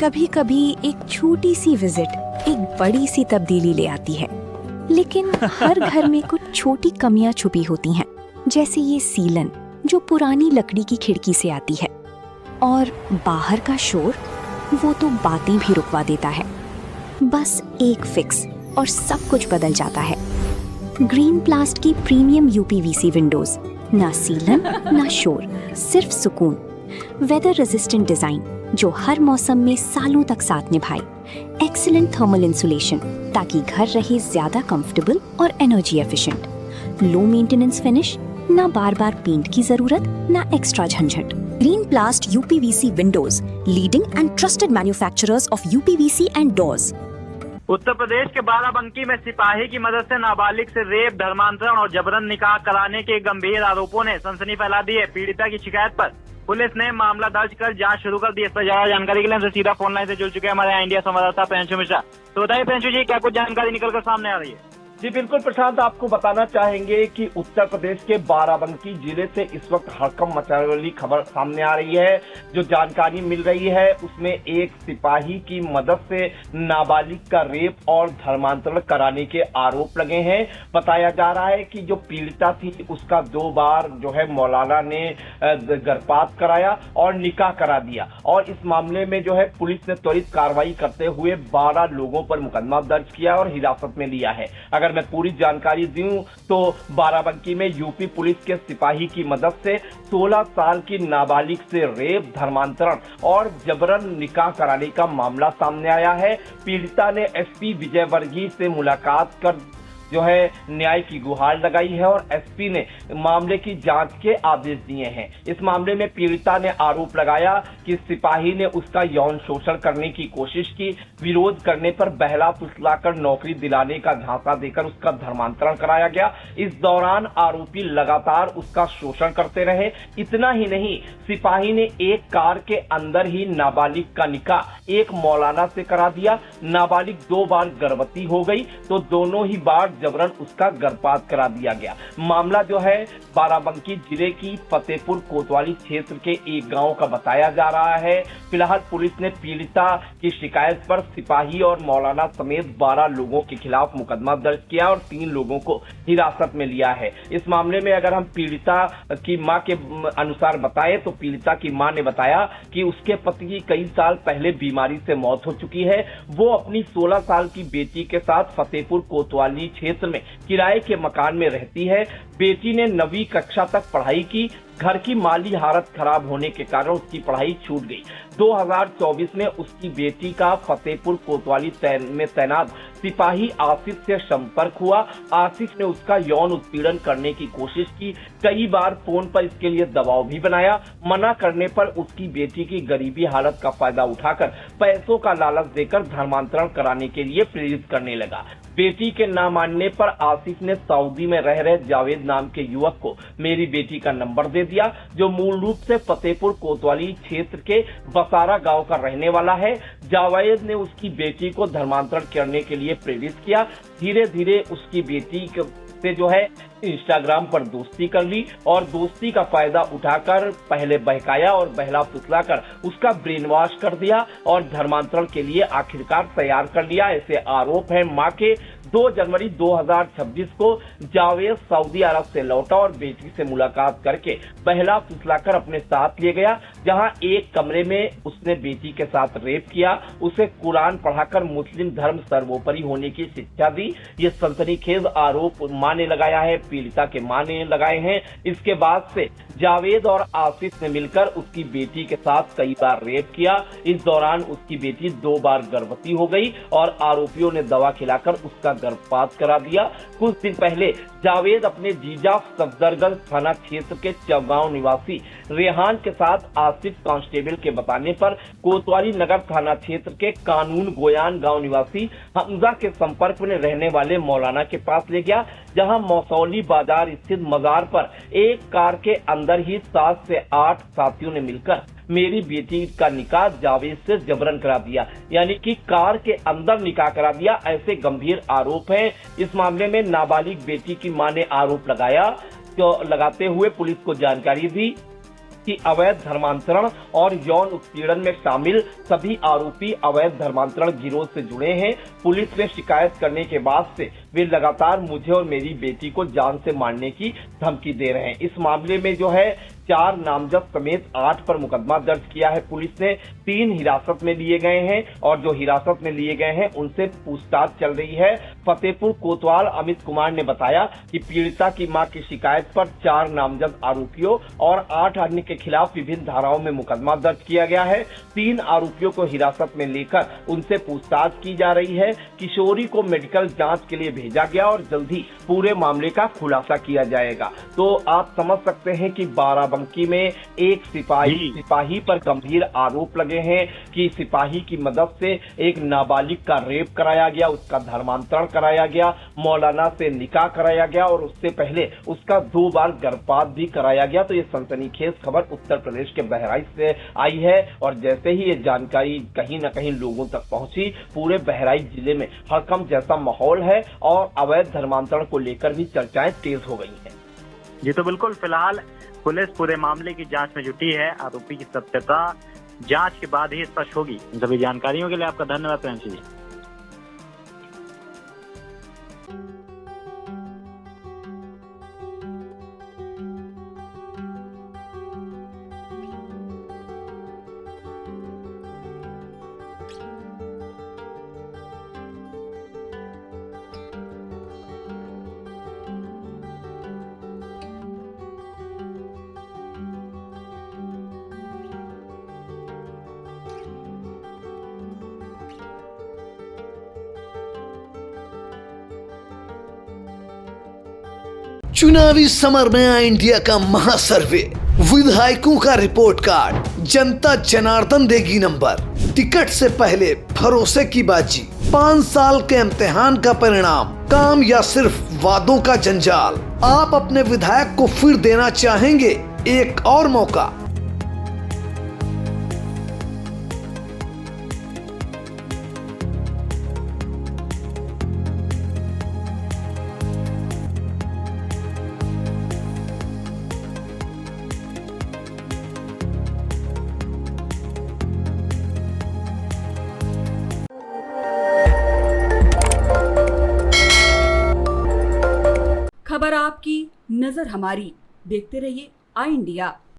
कभी कभी एक छोटी सी विजिट एक बड़ी सी तब्दीली ले आती है, लेकिन हर घर में कुछ छोटी कमियां छुपी होती हैं, जैसे ये सीलन जो पुरानी लकड़ी की खिड़की से आती है, और बाहर का शोर वो तो बातें भी रुकवा देता है। बस एक फिक्स और सब कुछ बदल जाता है। ग्रीन प्लास्ट की प्रीमियम यूपीवीसी विंडोज, ना सीलन ना शोर, सिर्फ सुकून। वेदर रेजिस्टेंट डिजाइन जो हर मौसम में सालों तक साथ निभाए। एक्सीलेंट थर्मल इंसुलेशन ताकि घर रहे ज्यादा कंफर्टेबल और energy efficient. Low maintenance finish, ना बार बार पेंट की जरूरत, ना एक्स्ट्रा झंझट। Green plast UPVC windows, leading and trusted manufacturers of UPVC and doors. Uttar Pradesh के बाराबंकी में सिपाही की मदद से नाबालिग से रेप, धर्मांतरण और जबरन निकाह कराने के गंभीर आरोपों ने सनसनी फैला दी है। पीड़िता की शिकायत पर पुलिस ने मामला दर्ज कर जांच शुरू कर दी है। इस पर ज्यादा जानकारी के लिए हमसे सीधा फोन लाइन से जुड़ चुके हैं हमारे इंडिया संवाददाता प्रियांशु मिश्रा। तो बताइए प्रियांशु जी, क्या कुछ जानकारी निकलकर सामने आ रही है? जी बिल्कुल प्रशांत, आपको बताना चाहेंगे कि उत्तर प्रदेश के बाराबंकी जिले से इस वक्त हड़कंप मचाने वाली खबर सामने आ रही है। जो जानकारी मिल रही है उसमें एक सिपाही की मदद से नाबालिग का रेप और धर्मांतरण कराने के आरोप लगे हैं। बताया जा रहा है कि जो पीड़िता थी उसका 2 बार जो है मौलाना ने गर्भपात कराया और निकाह करा दिया, और इस मामले में जो है पुलिस ने त्वरित कार्रवाई करते हुए 12 लोगों पर मुकदमा दर्ज किया और हिरासत में लिया है। अगर मैं पूरी जानकारी दूं तो बाराबंकी में यूपी पुलिस के सिपाही की मदद से 16 साल की नाबालिग से रेप, धर्मांतरण और जबरन निकाह कराने का मामला सामने आया है। पीड़िता ने एसपी विजय वर्गीय से मुलाकात कर जो है न्याय की गुहार लगाई है और एसपी ने मामले की जांच के आदेश दिए हैं। इस मामले में पीड़िता ने आरोप लगाया कि सिपाही ने उसका यौन शोषण करने की कोशिश की, विरोध करने पर बहला फुसलाकर नौकरी दिलाने का झांसा देकर उसका धर्मांतरण कराया गया। इस दौरान आरोपी लगातार उसका शोषण करते रहे। इतना ही नहीं, सिपाही ने एक कार के अंदर ही नाबालिग का निकाह एक मौलाना से करा दिया। नाबालिग 2 बार गर्भवती हो गई तो दोनों ही बार जबरन उसका गर्भपात करा दिया गया। मामला जो है बाराबंकी जिले की फतेहपुर कोतवाली क्षेत्र के एक गांव का बताया जा रहा है। फिलहाल पुलिस ने पीड़िता की शिकायत पर सिपाही और मौलाना समेत 12 लोगों के खिलाफ मुकदमा दर्ज किया और 3 लोगों को हिरासत में लिया है। इस मामले में अगर हम पीड़िता की मां के अनुसार बताएं तो पीड़िता की मां ने बताया कि उसके पति की कई साल पहले बीमारी से मौत हो चुकी है। वो अपनी 16 साल की बेटी के साथ फतेहपुर कोतवाली क्षेत्र में किराए के मकान में रहती है। बेटी ने 9वीं कक्षा तक पढ़ाई की। घर की माली हालत खराब होने के कारण उसकी पढ़ाई छूट गई। 2024 में उसकी बेटी का फतेहपुर कोतवाली में तैनात सिपाही आसिफ से संपर्क हुआ। आसिफ ने उसका यौन उत्पीड़न करने की कोशिश की। कई बार फोन पर इसके लिए दबाव भी बनाया। मना करने पर उसकी बेटी की गरीबी हालत का फायदा उठाकर पैसों का लालच देकर धर्मांतरण कराने के लिए प्रेरित करने लगा। बेटी के ना मानने पर आसिफ ने सऊदी में रह रहे जावेद नाम के युवक को मेरी बेटी का नंबर दे दिया, जो मूल रूप से फतेहपुर कोतवाली क्षेत्र के बसारा गांव का रहने वाला है। जावेद ने उसकी बेटी को धर्मांतरण करने के लिए प्रेरित किया। धीरे धीरे उसकी बेटी से जो है इंस्टाग्राम पर दोस्ती कर ली और दोस्ती का फायदा उठाकर पहले बहकाया और बहला फुसलाकर उसका ब्रेन वॉश कर दिया और धर्मांतरण के लिए आखिरकार तैयार कर लिया। ऐसे आरोप है मां के। 2 जनवरी 2026 को जावेद सऊदी अरब से लौटा और बेटी से मुलाकात करके बहला फुसलाकर अपने साथ ले गया, जहां एक कमरे में उसने बेटी के साथ रेप किया। उसे कुरान पढ़ाकर मुस्लिम धर्म सर्वोपरि होने की शिक्षा दी। ये सनसनीखेज आरोप मां ने लगाया है, पीड़िता के मां ने लगाए हैं। इसके बाद से जावेद और आसिफ ने मिलकर उसकी बेटी के साथ कई बार रेप किया। इस दौरान उसकी बेटी 2 बार गर्भवती हो गई और आरोपियों ने दवा खिलाकर उसका गर्भपात करा दिया। कुछ दिन पहले जावेद अपने जीजा सफदरगंज थाना क्षेत्र के चौगांव निवासी रेहान के साथ आसिफ कांस्टेबल के बताने पर कोतवाली नगर थाना क्षेत्र के कानून गोयान गांव निवासी हमजा के संपर्क में रहने वाले मौलाना के पास ले गया, जहां मौसौली बाजार स्थित मजार पर एक कार के अंदर ही 7 से 8 साथियों ने मिलकर मेरी बेटी का निकाह जावेद से जबरन करा दिया, यानी कि कार के अंदर निकाह करा दिया। ऐसे गंभीर आरोप हैं। इस मामले में नाबालिग बेटी की मां ने आरोप लगाया, तो लगाते हुए पुलिस को जानकारी दी कि अवैध धर्मांतरण और यौन उत्पीड़न में शामिल सभी आरोपी अवैध धर्मांतरण गिरोह से जुड़े हैं। पुलिस में शिकायत करने के बाद से वे लगातार मुझे और मेरी बेटी को जान से मारने की धमकी दे रहे हैं। इस मामले में जो है 4 नामजद समेत 8 पर मुकदमा दर्ज किया है पुलिस ने। 3 हिरासत में लिए गए हैं और जो हिरासत में लिए गए हैं उनसे पूछताछ चल रही है। फतेहपुर कोतवाल अमित कुमार ने बताया कि पीड़िता की मां की शिकायत पर 4 नामजद आरोपियों और 8 अन्य के खिलाफ विभिन्न धाराओं में मुकदमा दर्ज किया गया है। 3 आरोपियों को हिरासत में लेकर उनसे पूछताछ की जा रही है। किशोरी को मेडिकल जांच के लिए भेजा गया और जल्द ही पूरे मामले का खुलासा किया जाएगा। तो आप समझ सकते हैं कि बाराबंकी में एक सिपाही पर गंभीर आरोप लगे हैं कि सिपाही की मदद से एक नाबालिग का रेप कराया गया, उसका धर्मांतरण कराया गया, मौलाना से निकाह कराया गया और उससे पहले उसका 2 बार गर्भपात भी कराया गया। तो ये सनसनीखेज खबर उत्तर प्रदेश के बहराइच से आई है और जैसे ही ये जानकारी कहीं न कहीं लोगों तक पहुंची, पूरे बहराइच जिले में हड़कंप जैसा माहौल है और अवैध धर्मांतरण को लेकर भी चर्चाएं तेज हो गई हैं। जी तो बिल्कुल, फिलहाल पुलिस पूरे मामले की जांच में जुटी है। आरोपी की सत्यता जांच के बाद ही स्पष्ट होगी। इन सभी जानकारियों के लिए आपका धन्यवाद प्रियांशु जी। चुनावी समर में आया इंडिया का महासर्वे, विधायकों का रिपोर्ट कार्ड, जनता जनार्दन देगी नंबर, टिकट से पहले भरोसे की बाजी, 5 साल के इम्तिहान का परिणाम, काम या सिर्फ वादों का जंजाल। आप अपने विधायक को फिर देना चाहेंगे एक और मौका? खबर आपकी, नजर हमारी। देखते रहिए आई इंडिया।